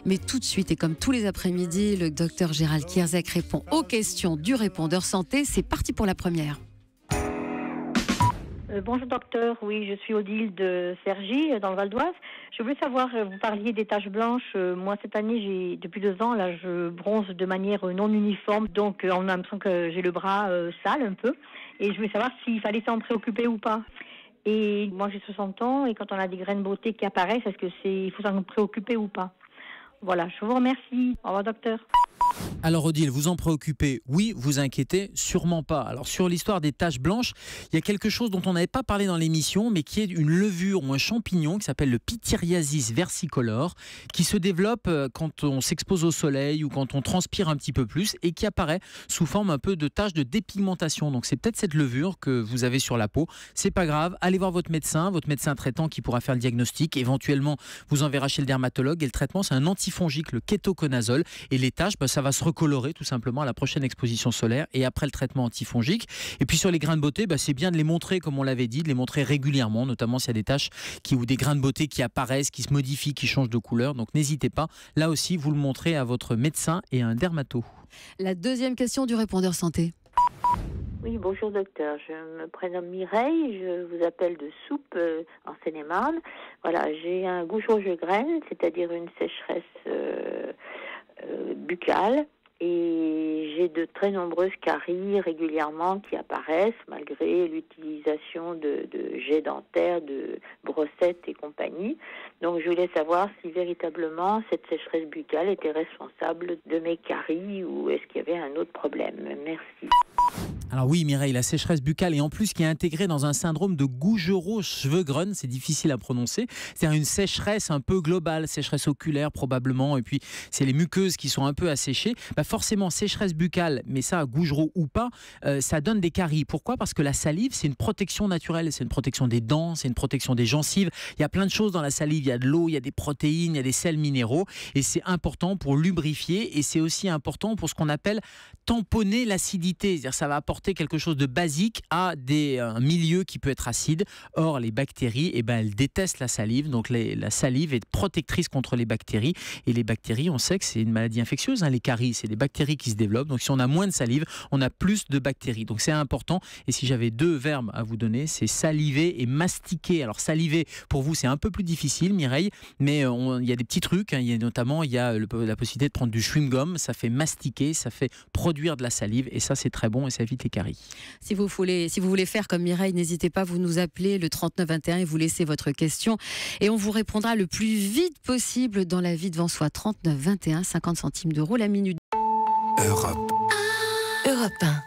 Mais tout de suite, et comme tous les après-midi, le docteur Gérald Kierzek répond aux questions du répondeur santé. C'est parti pour la première. Bonjour docteur, oui, je suis Odile de Cergy, dans le Val d'Oise. Je voulais savoir, vous parliez des taches blanches. Moi, cette année, depuis 2 ans, là, je bronze de manière non uniforme. Donc, on a l'impression que j'ai le bras sale un peu. Et je voulais savoir s'il fallait s'en préoccuper ou pas. Et moi, j'ai 60 ans, et quand on a des graines beauté qui apparaissent, est-ce que il faut s'en préoccuper ou pas? Voilà, je vous remercie. Au revoir docteur. Alors Odile, vous en préoccupez? Oui, vous inquiétez? Sûrement pas. Alors sur l'histoire des taches blanches, il y a quelque chose dont on n'avait pas parlé dans l'émission, mais qui est une levure ou un champignon qui s'appelle le pityriasis versicolore, qui se développe quand on s'expose au soleil ou quand on transpire un petit peu plus et qui apparaît sous forme un peu de taches de dépigmentation. Donc c'est peut-être cette levure que vous avez sur la peau. C'est pas grave, allez voir votre médecin traitant qui pourra faire le diagnostic. Éventuellement, vous enverra chez le dermatologue et le traitement, c'est un antifongique, le kétoconazole. Et les taches, ça va se recolorer tout simplement à la prochaine exposition solaire et après le traitement antifongique. Et puis sur les grains de beauté, c'est bien de les montrer comme on l'avait dit, de les montrer régulièrement, notamment s'il y a des taches ou des grains de beauté qui apparaissent, qui se modifient, qui changent de couleur. Donc n'hésitez pas, là aussi vous le montrez à votre médecin et à un dermato. La deuxième question du répondeur santé. Oui, bonjour docteur, je me prénomme Mireille, je vous appelle de Soupe en Seine-et-Marne. Voilà, j'ai un gouche-rouge-graine, c'est-à-dire une sécheresse buccale, et j'ai de très nombreuses caries régulièrement qui apparaissent malgré l'utilisation de jets dentaires, de brossettes et compagnie. Donc je voulais savoir si véritablement cette sécheresse buccale était responsable de mes caries ou est-ce qu'il y avait un autre problème. Merci. Alors oui Mireille, la sécheresse buccale et en plus qui est intégrée dans un syndrome de Gougerot-Schwegren, c'est difficile à prononcer, c'est-à-dire une sécheresse un peu globale, sécheresse oculaire probablement, et puis c'est les muqueuses qui sont un peu asséchées. Forcément sécheresse buccale, mais ça Gougerot ou pas, ça donne des caries. Pourquoi? Parce que la salive c'est une protection naturelle, c'est une protection des dents, c'est une protection des gencives, il y a plein de choses dans la salive, il y a de l'eau, il y a des protéines, il y a des sels minéraux et c'est important pour lubrifier et c'est aussi important pour ce qu'on appelle tamponner l'acidité, c'est-à-dire ça va apporter quelque chose de basique à un milieu qui peut être acide. Or, les bactéries, elles détestent la salive. Donc, la salive est protectrice contre les bactéries. Et les bactéries, on sait que c'est une maladie infectieuse. Les caries, c'est des bactéries qui se développent. Donc, si on a moins de salive, on a plus de bactéries. Donc, c'est important. Et si j'avais 2 verbes à vous donner, c'est saliver et mastiquer. Alors, saliver, pour vous, c'est un peu plus difficile, Mireille. Mais il y a des petits trucs. Il y a la possibilité de prendre du chewing-gum. Ça fait mastiquer, ça fait produire de la salive. Et ça, c'est très bon et ça évite les caries. Si vous voulez faire comme Mireille, n'hésitez pas, vous nous appelez le 3921 et vous laissez votre question et on vous répondra le plus vite possible dans La vie devant soi. 3921, 50 centimes d'euros la minute. Europe 1.